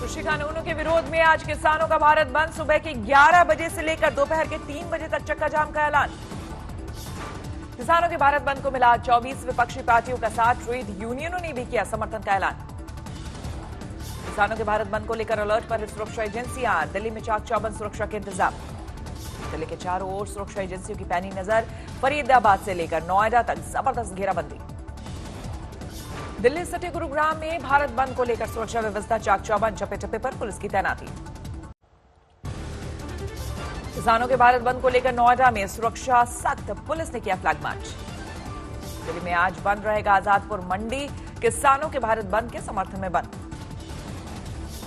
कृषि कानूनों के विरोध में आज किसानों का भारत बंद। सुबह के 11 बजे से लेकर दोपहर के 3 बजे तक चक्का जाम का ऐलान। किसानों के भारत बंद को मिला 24 विपक्षी पार्टियों का साथ। ट्रेड यूनियनों ने भी किया समर्थन का ऐलान। किसानों के भारत बंद को लेकर अलर्ट पर सुरक्षा एजेंसियां। दिल्ली में चाक चौबंद सुरक्षा के इंतजाम। दिल्ली के चारों ओर सुरक्षा एजेंसियों की पैनी नजर। फरीदाबाद से लेकर नोएडा तक जबरदस्त घेराबंदी। दिल्ली सटे गुरुग्राम में भारत बंद को लेकर सुरक्षा व्यवस्था चाक चौबंद। चप्पे चप्पे पर पुलिस की तैनाती। किसानों के भारत बंद को लेकर नोएडा में सुरक्षा सख्त। पुलिस ने किया फ्लैग मार्च। दिल्ली में आज बंद रहेगा आजादपुर मंडी। किसानों के भारत बंद के समर्थन में बंद।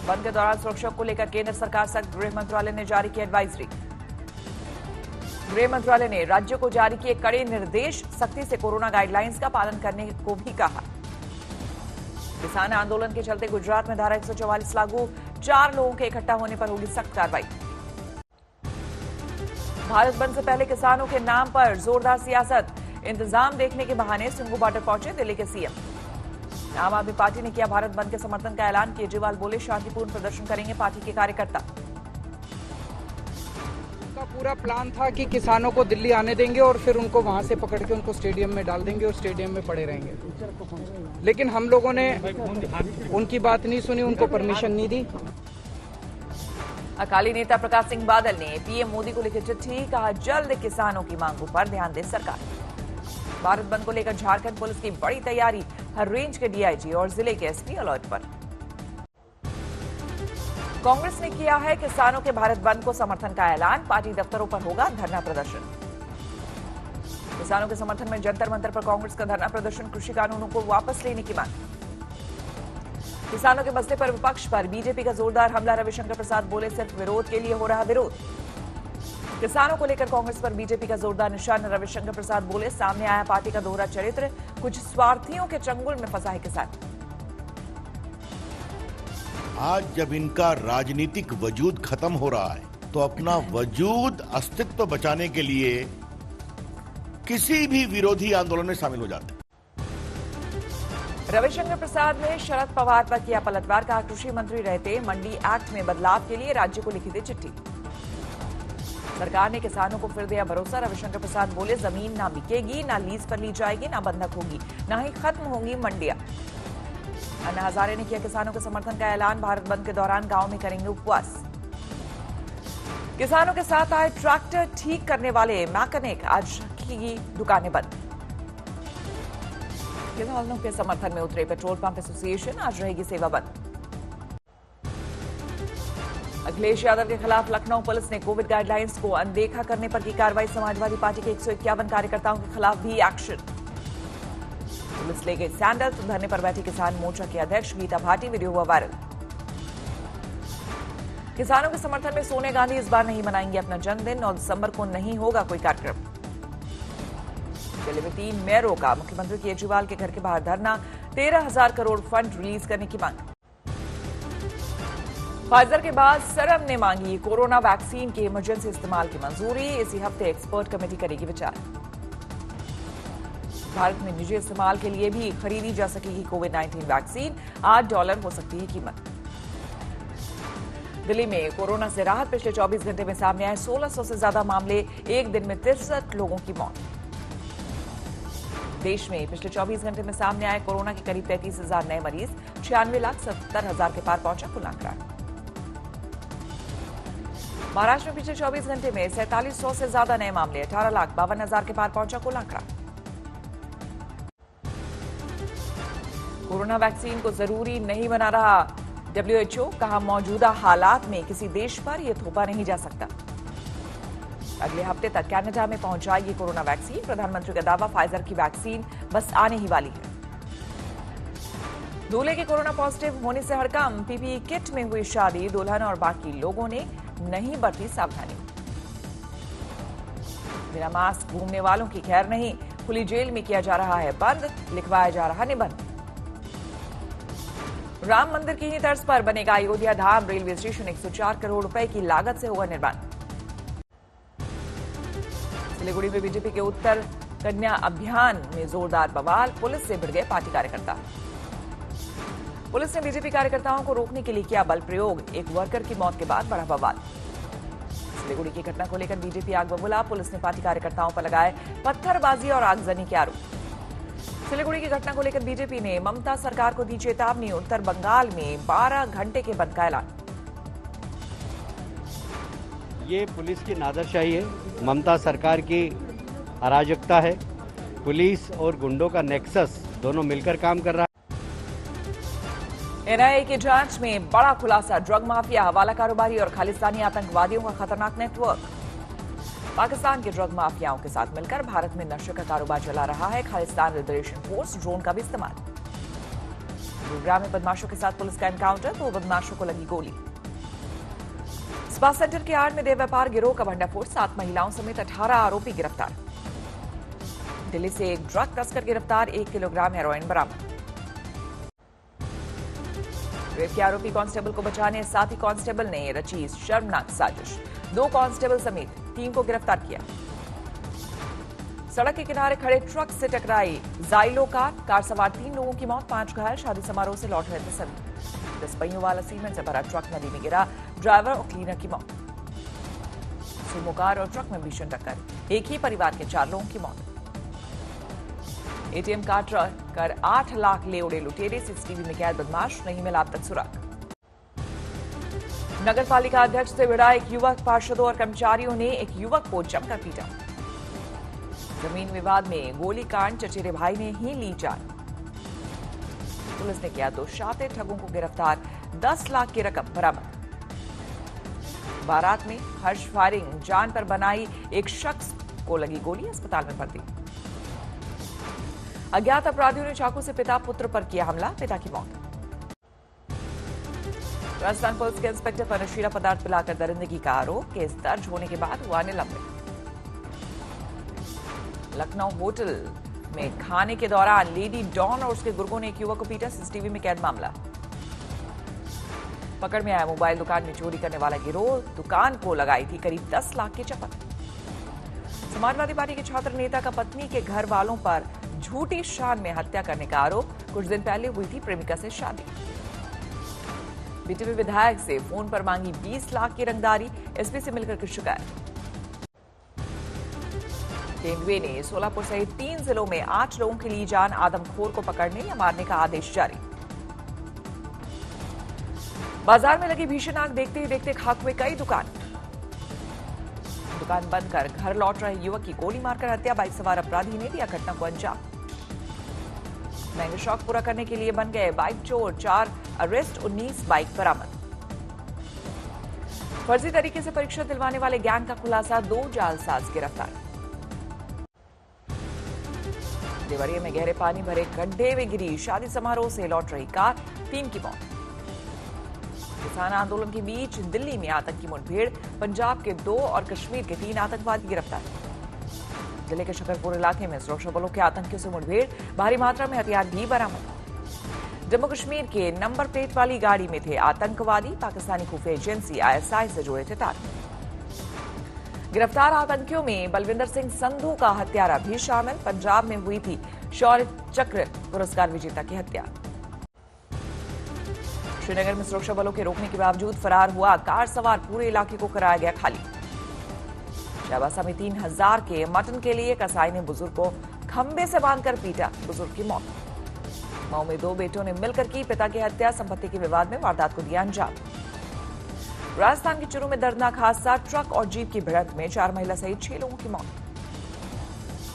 बंद के दौरान सुरक्षा को लेकर केंद्र सरकार सख्त। गृह मंत्रालय ने जारी की एडवाइजरी। गृह मंत्रालय ने राज्यों को जारी किए कड़े निर्देश। सख्ती से कोरोना गाइडलाइंस का पालन करने को भी कहा। किसान आंदोलन के चलते गुजरात में धारा 144 लागू। 4 लोगों के इकट्ठा होने पर होगी सख्त कार्रवाई। भारत बंद से पहले किसानों के नाम पर जोरदार सियासत। इंतजाम देखने के बहाने सिंघू बॉर्डर पहुंचे दिल्ली के सीएम। आम आदमी पार्टी ने किया भारत बंद के समर्थन का ऐलान। केजरीवाल बोले शांतिपूर्ण प्रदर्शन करेंगे पार्टी के कार्यकर्ता। पूरा प्लान था कि किसानों को दिल्ली आने देंगे और फिर उनको वहां से पकड़ के उनको स्टेडियम में डाल देंगे और स्टेडियम में पड़े रहेंगे, लेकिन हम लोगों ने उनकी बात नहीं सुनी, उनको परमिशन नहीं दी। अकाली नेता प्रकाश सिंह बादल ने पीएम मोदी को लिखी चिट्ठी। कहा जल्द किसानों की मांगों पर ध्यान दे सरकार। भारत बंद को लेकर झारखंड पुलिस की बड़ी तैयारी। हर रेंज के डीआईजी और जिले के एसपी अलर्ट पर। कांग्रेस ने किया है किसानों के भारत बंद को समर्थन का ऐलान। पार्टी दफ्तरों पर होगा धरना प्रदर्शन। किसानों के समर्थन में जंतर मंतर पर कांग्रेस का धरना प्रदर्शन। कृषि कानूनों को वापस लेने की मांग। किसानों के मसले पर विपक्ष पर बीजेपी का जोरदार हमला। रविशंकर प्रसाद बोले सिर्फ विरोध के लिए हो रहा विरोध। किसानों को लेकर कांग्रेस पर बीजेपी का जोरदार निशान। रविशंकर प्रसाद बोले सामने आया पार्टी का दोहरा चरित्र। कुछ स्वार्थियों के चंगुल में फंसा है किसान। आज जब इनका राजनीतिक वजूद खत्म हो रहा है तो अपना वजूद अस्तित्व बचाने के लिए किसी भी विरोधी आंदोलन में शामिल हो जाते हैं। रविशंकर प्रसाद ने शरद पवार पर किया पलटवार। कहा कृषि मंत्री रहते मंडी एक्ट में बदलाव के लिए राज्य को लिखी थी चिट्ठी। सरकार ने किसानों को फिर दिया भरोसा। रविशंकर प्रसाद बोले जमीन ना बिकेगी, ना लीज पर ली जाएगी, ना बंधक होगी, ना ही खत्म होंगी मंडियां। अन्ना हजारे ने किया किसानों के समर्थन का ऐलान। भारत बंद के दौरान गांव में करेंगे उपवास। किसानों के साथ आए ट्रैक्टर ठीक करने वाले मैकेनिक। आज की दुकानें बंद। किसानों के समर्थन में उतरे पेट्रोल पंप एसोसिएशन। आज रहेगी सेवा बंद। अखिलेश यादव के खिलाफ लखनऊ पुलिस ने कोविड गाइडलाइंस को अनदेखा करने पर की कार्रवाई। समाजवादी पार्टी के 151 कार्यकर्ताओं के खिलाफ भी एक्शन। पुलिस ले गई सैंडल। तो धरने पर बैठी किसान मोर्चा की अध्यक्ष गीता भाटी। वीडियो हुआ वायरल। किसानों के समर्थन में सोनिया गांधी इस बार नहीं मनाएंगी अपना जन्मदिन। 9 दिसंबर को नहीं होगा कोई कार्यक्रम। दिल्ली में 3 मेयरों का मुख्यमंत्री केजरीवाल के घर के बाहर धरना। 13,000 करोड़ फंड रिलीज करने की मांग। फाइजर के बाद सरम ने मांगी कोरोना वैक्सीन के इमरजेंसी इस्तेमाल की मंजूरी। इसी हफ्ते एक्सपर्ट कमेटी करेगी विचार। भारत में निजी इस्तेमाल के लिए भी खरीदी जा सकेगी कोविड-19 वैक्सीन। $8 हो सकती है कीमत। दिल्ली में कोरोना से राहत। पिछले 24 घंटे में सामने आए 1600 से ज्यादा मामले। एक दिन में 63 लोगों की मौत। देश में पिछले 24 घंटे में सामने आए कोरोना के करीब 33,000 नए मरीज। 96,70,000 के पार पहुंचा कुल आंकड़ा। महाराष्ट्र में पिछले 24 घंटे में 4700 से ज्यादा नए मामले। 18,52,000 के पार पहुंचा कुल आंकड़ा। कोरोना वैक्सीन को जरूरी नहीं बना रहा WHO। कहा मौजूदा हालात में किसी देश पर यह थोपा नहीं जा सकता। अगले हफ्ते तक कनाडा में पहुंच जाएगी कोरोना वैक्सीन। प्रधानमंत्री का दावा फाइजर की वैक्सीन बस आने ही वाली है। दूल्हे के कोरोना पॉजिटिव होने से हड़कंप। पीपीई किट में हुई शादी। दुल्हन और बाकी लोगों ने नहीं बरती सावधानी। बिना मास्क घूमने वालों की खैर नहीं। खुली जेल में किया जा रहा है बंद। लिखवाया जा रहा निबंध। राम मंदिर की ही तर्ज पर बनेगा अयोध्या धाम रेलवे स्टेशन। 104 करोड़ रुपए की लागत से होगा निर्माण। सिलीगुड़ी में बीजेपी के उत्तर कन्या अभियान में जोरदार बवाल। पुलिस से भिड़ गए पार्टी कार्यकर्ता। पुलिस ने बीजेपी कार्यकर्ताओं को रोकने के लिए किया बल प्रयोग। एक वर्कर की मौत के बाद बड़ा बवाल। सिलीगुड़ी की घटना को लेकर बीजेपी आग बबूला। पुलिस ने पार्टी कार्यकर्ताओं पर लगाए पत्थरबाजी और आगजनी के आरोप। सिलीगुड़ी की घटना को लेकर बीजेपी ने ममता सरकार को दी चेतावनी। उत्तर बंगाल में 12 घंटे के बंद का ऐलान। ये पुलिस की नादरशाही है, ममता सरकार की अराजकता है। पुलिस और गुंडों का नेक्सस दोनों मिलकर काम कर रहा है। एनआईए की जांच में बड़ा खुलासा। ड्रग माफिया, हवाला कारोबारी और खालिस्तानी आतंकवादियों का खतरनाक नेटवर्क। पाकिस्तान के ड्रग माफियाओं के साथ मिलकर भारत में नशे का कारोबार चला रहा है। खालिस्तान लिबरेशन फोर्स ड्रोन का भी इस्तेमाल। गुरुग्राम में बदमाशों के साथ पुलिस का एनकाउंटर, 2 बदमाशों को लगी गोली। स्पा सेंटर के आड़ में देह व्यापार गिरोह का भंडाफोड़, 7 महिलाओं समेत 18 आरोपी गिरफ्तार। दिल्ली से एक ड्रग तस्कर गिरफ्तार, 1 किलोग्राम हेरोइन बरामद। रेप के आरोपी कांस्टेबल को बचाने साथी कांस्टेबल ने रची शर्मनाक साजिश। 2 कांस्टेबल समेत 3 को गिरफ्तार किया। सड़क के किनारे खड़े ट्रक से टकराई जाइलो कार सवार 3 लोगों की मौत, 5 घायल। शादी समारोह से लौट रहे थे सभी। 10 पहियों वाला सीमेंट से भरा ट्रक नदी में गिरा, ड्राइवर और क्लीनर की मौत। सुमो कार और ट्रक में भीषण टक्कर, एक ही परिवार के 4 लोगों की मौत। एटीएम कार्ड कर 8 लाख ले उड़े लुटेरे, सीसीटीवी में कैद बदमाश, नहीं मिला अब तक सुराग। नगर पालिका अध्यक्ष से भिड़ा एक युवक, पार्षदों और कर्मचारियों ने एक युवक को जमकर पीटा। जमीन विवाद में गोलीकांड, चचेरे भाई ने ही ली जान। पुलिस ने किया 2 शातिर ठगों को गिरफ्तार, 10 लाख की रकम बरामद। बारात में हर्ष फायरिंग, जान पर बनाई एक शख्स को लगी गोली, अस्पताल में भर्ती। अज्ञात अपराधियों ने चाकू से पिता पुत्र पर किया हमला, पिता की मौत। राजस्थान पुलिस के इंस्पेक्टर पर नशीला पदार्थ पिलाकर दरिंदगी का आरोप, केस दर्ज होने के बाद हुआ निलंबित। लखनऊ होटल में खाने के दौरान लेडी डॉन और उसके गुर्गों ने एक युवक को पीटा, सीसीटीवी में कैद मामला। पकड़ में आया मोबाइल दुकान में चोरी करने वाला गिरोह, दुकान को लगाई थी करीब 10 लाख की चपत। समाजवादी पार्टी के छात्र नेता का पत्नी के घर वालों पर झूठी शान में हत्या करने का आरोप, कुछ दिन पहले हुई थी प्रेमिका से शादी। बीटीपी विधायक से फोन पर मांगी 20 लाख की रंगदारी, एसपी से मिलकर की शिकायत। तेंदुए ने सोलापुर सहित 3 जिलों में 8 लोगों की ली जान, आदमखोर को पकड़ने या मारने का आदेश जारी। बाजार में लगी भीषण आग, देखते ही देखते खाक हुए कई दुकान बंद कर घर लौट रहे युवक की गोली मारकर हत्या, बाइक सवार अपराधी ने दिया घटना को अंजाम। महंगे शौक पूरा करने के लिए बन गए बाइक चोर, 4 अरेस्ट, 19 बाइक बरामद। फर्जी तरीके से परीक्षा दिलवाने वाले गैंग का खुलासा, 2 जालसाज गिरफ्तार। देवरिया में गहरे पानी भरे गड्ढे में गिरी शादी समारोह से लौट रही कार, 3 की मौत। किसान आंदोलन के बीच दिल्ली में आतंकी मुठभेड़, पंजाब के 2 और कश्मीर के 3 आतंकवादी गिरफ्तार। जिले के शकरपुर इलाके में सुरक्षा बलों के आतंकियों से मुठभेड़, भारी मात्रा में हथियार भी बरामद। जम्मू कश्मीर के नंबर प्लेट वाली गाड़ी में थे आतंकवादी, पाकिस्तानी खुफिया एजेंसी आईएसआई से जुड़े थे तार। गिरफ्तार आतंकियों में बलविंदर सिंह संधू का हत्यारा भी शामिल, पंजाब में हुई थी शौर्य चक्र पुरस्कार विजेता की हत्या। श्रीनगर में सुरक्षा बलों के रोकने के बावजूद फरार हुआ कार सवार, पूरे इलाके को कराया गया खाली। शाहबासा में 3000 के मटन के लिए कसाई ने बुजुर्ग को खंबे से बांधकर पीटा, बुजुर्ग की मौत। मऊ में 2 बेटों ने मिलकर की पिता की हत्या, संपत्ति के विवाद में वारदात को दिया अंजाम। राजस्थान के चूरू में दर्दनाक हादसा, ट्रक और जीप की भिड़ंत में 4 महिला सहित 6 लोगों की मौत।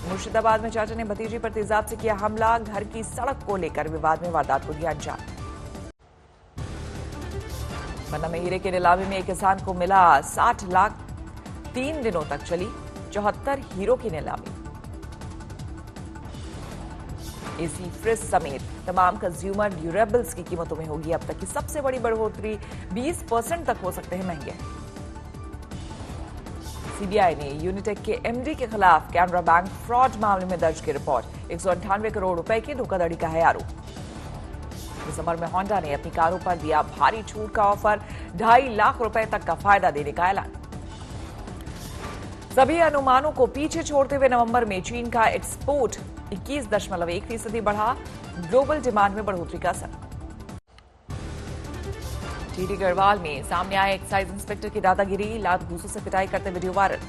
मुर्शिदाबाद में चाचा ने भतीजी पर तेजाब से किया हमला, घर की सड़क को लेकर विवाद में वारदात को दिया अंजाम। पन्ना में हीरे के नीलामी में एक किसान को मिला 60 लाख, 3 दिनों तक चली 74 हीरो की नीलामी। एसी, फ्रिज समेत तमाम कंज्यूमर ड्यूरेबल्स की कीमतों में होगी अब तक की सबसे बड़ी बढ़ोतरी, 20% तक हो सकते हैं महंगे। सीबीआई ने यूनिटेक के एमडी के खिलाफ कैनरा बैंक फ्रॉड मामले में दर्ज की रिपोर्ट, 198 करोड़ रुपए की धोखाधड़ी का है आरोप। दिसंबर में होंडा ने अपनी कारों पर दिया भारी छूट का ऑफर, 2.5 लाख रुपए तक का फायदा देने का ऐलान। सभी अनुमानों को पीछे छोड़ते हुए नवंबर में चीन का एक्सपोर्ट 21.1% बढ़ा, ग्लोबल डिमांड में बढ़ोतरी का असर। टीडी गढ़वाल में सामने आए एक्साइज इंस्पेक्टर की दादागिरी, लात घूसों से पिटाई करते वीडियो वायरल।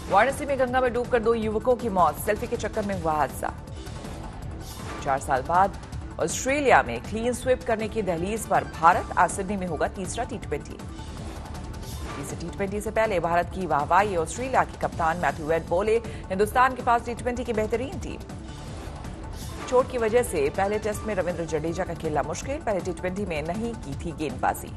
वाराणसी में गंगा में डूबकर 2 युवकों की मौत, सेल्फी के चक्कर में हुआ हादसा। 4 साल बाद ऑस्ट्रेलिया में क्लीन स्वीप करने की दहलीज पर भारत, आज सिडनी में होगा तीसरा T20। इस T20 से पहले भारत की वाहवाही ऑस्ट्रेलिया के कप्तान मैथ्यू वेड बोले, हिंदुस्तान के पास T20 की बेहतरीन टीम। चोट की वजह से पहले टेस्ट में रविंद्र जडेजा का खेलना मुश्किल, पहले T20 में नहीं की थी गेंदबाजी।